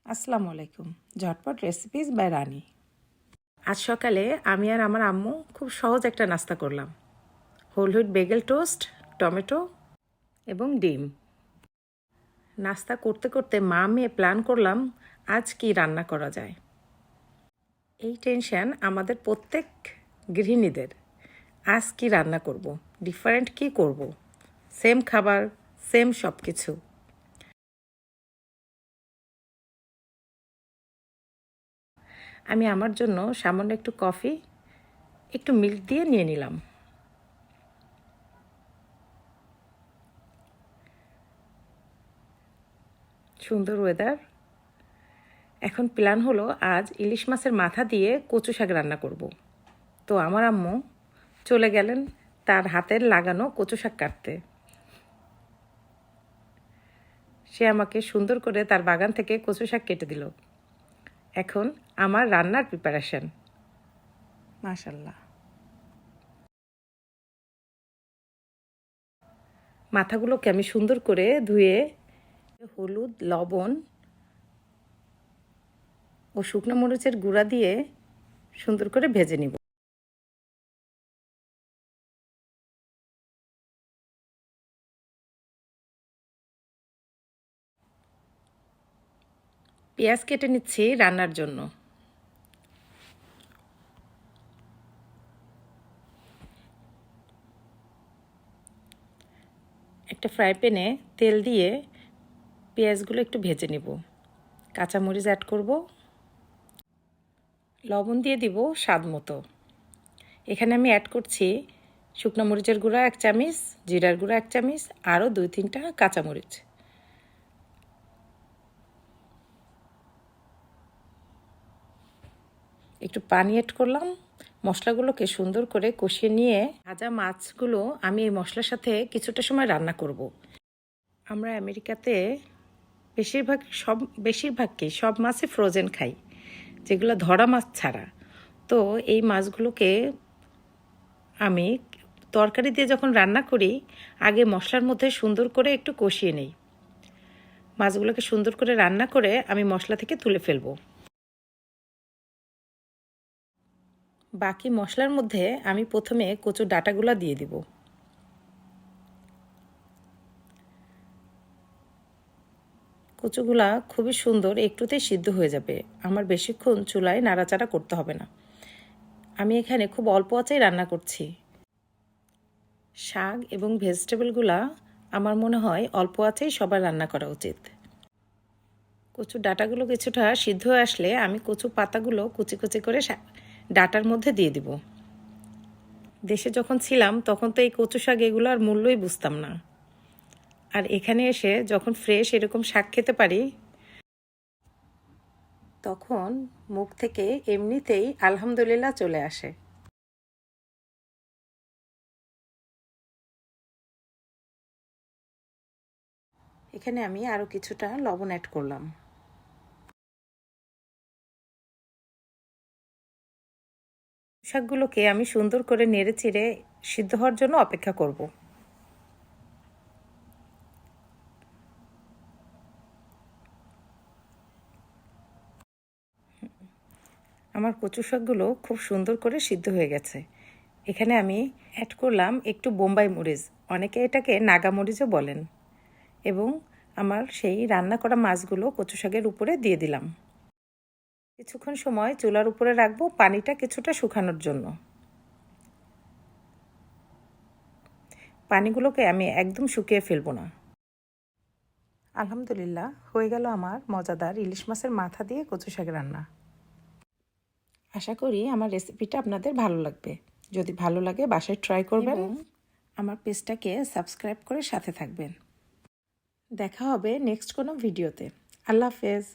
আসসালামু আলাইকুম। ঝটপট রেসিপিস বাই রানী। আজ সকালে আমি আর আমার আম্মু খুব সহজ একটা নাস্তা করলাম। Whole wheat bagel toast, tomato এবং ডিম। নাস্তা করতে করতে মা মেয়ে প্ল্যান করলাম আজ কি রান্না করা যায়। এই টেনশন আমাদের প্রত্যেক গৃহিণীদের। আজ কি রান্না করব, ডিফারেন্ট কি করব, সেম খাবার, সেম সব কিছু। আমি আমার জন্য সামান্য একটু কফি, একটু মিল্ক দিয়ে নিয়ে নিলাম। সুন্দর ওয়েদার। এখন প্ল্যান হলো আজ ইলিশ মাছের মাথা দিয়ে কচু শাক রান্না করব। তো আমার আম্মু চলে গেলেন তার হাতের লাগানো কচু শাক কাটতে। সে আমাকে সুন্দর করে তার বাগান থেকে কচু শাক কেটে দিল। এখন আমার রান্নার প্রিপারেশন। মাশাল্লাহ। মাথাগুলোকে আমি সুন্দর করে ধুয়ে হলুদ, লবণ ও শুকনো মরিচের গুঁড়া দিয়ে সুন্দর করে ভেজে নিব। পেঁয়াজ কেটে নিচ্ছি রান্নার জন্য। একটা ফ্রাই প্যানে তেল দিয়ে পেঁয়াজগুলো একটু ভেজে নেব। কাঁচামরিচ অ্যাড করব, লবণ দিয়ে দিব স্বাদ মতো। এখানে আমি অ্যাড করছি শুকনো মরিচের গুঁড়া 1 চামচ, জিরার গুঁড়া 1 চামচ, আরও 2-3টা কাঁচামরিচ। একটু পানি অ্যাড করলাম। মশলাগুলোকে সুন্দর করে কষিয়ে নিয়ে ভাজা মাছগুলো আমি এই মশলার সাথে কিছুটা সময় রান্না করব। আমরা আমেরিকাতে বেশিরভাগই সব মাছই ফ্রোজেন খাই, যেগুলো ধরা মাছ ছাড়া। তো এই মাছগুলোকে আমি তরকারি দিয়ে যখন রান্না করি, আগে মশলার মধ্যে সুন্দর করে একটু কষিয়ে নেই। মাছগুলোকে সুন্দর করে রান্না করে আমি মশলা থেকে তুলে ফেলবো। বাকি মশলার মধ্যে আমি প্রথমে কচুর ডাঁটাগুলো দিয়ে দিব। কচুগুলা খুবই সুন্দর, একটুতেই সিদ্ধ হয়ে যাবে। আমার বেশিক্ষণ চুলায় নাড়াচাড়া করতে হবে না। আমি এখানে খুব অল্প আঁচেই রান্না করছি। শাক এবং ভেজিটেবলগুলা আমার মনে হয় অল্প আঁচেই সবার রান্না করা উচিত। কচুর ডাঁটাগুলো কিছুটা সিদ্ধ হয়ে আসলে আমি কচু পাতাগুলো কুচি কুচি করে ডাঁটার মধ্যে দিয়ে দিব। দেশে যখন ছিলাম তখন তো এই কচু শাক এগুলো আর মূল্যই বুঝতাম না। আর এখানে এসে যখন ফ্রেশ এরকম শাক খেতে পারি, তখন মুখ থেকে এমনিতেই আলহামদুলিল্লাহ চলে আসে। এখানে আমি আরও কিছুটা লবণ অ্যাড করলাম। শাকগুলোকে আমি সুন্দর করে নেড়ে চিড়ে সিদ্ধ হওয়ার জন্য অপেক্ষা করব। আমার কচু শাকগুলো খুব সুন্দর করে সিদ্ধ হয়ে গেছে। এখানে আমি অ্যাড করলাম একটু বোম্বাই মরিচ, অনেকে এটাকে নাগা মরিচও বলেন, এবং আমার সেই রান্না করা মাছগুলো কচু শাকের উপরে দিয়ে দিলাম। কিছুক্ষণ সময় চুলার উপরে রাখবো পানিটা কিছুটা শুকানোর জন্য। পানিগুলোকে আমি একদম শুকিয়ে ফেলবো না। আলহামদুলিল্লাহ, হয়ে গেল আমার মজাদার ইলিশ মাছের মাথা দিয়ে কচু শাক রান্না। আশা করি আমার রেসিপিটা আপনাদের ভালো লাগবে। যদি ভালো লাগে বাসায় ট্রাই করবেন। আমার পেজটাকে সাবস্ক্রাইব করে সাথে থাকবেন। দেখা হবে নেক্সট কোনো ভিডিওতে। আল্লাহ হাফেজ।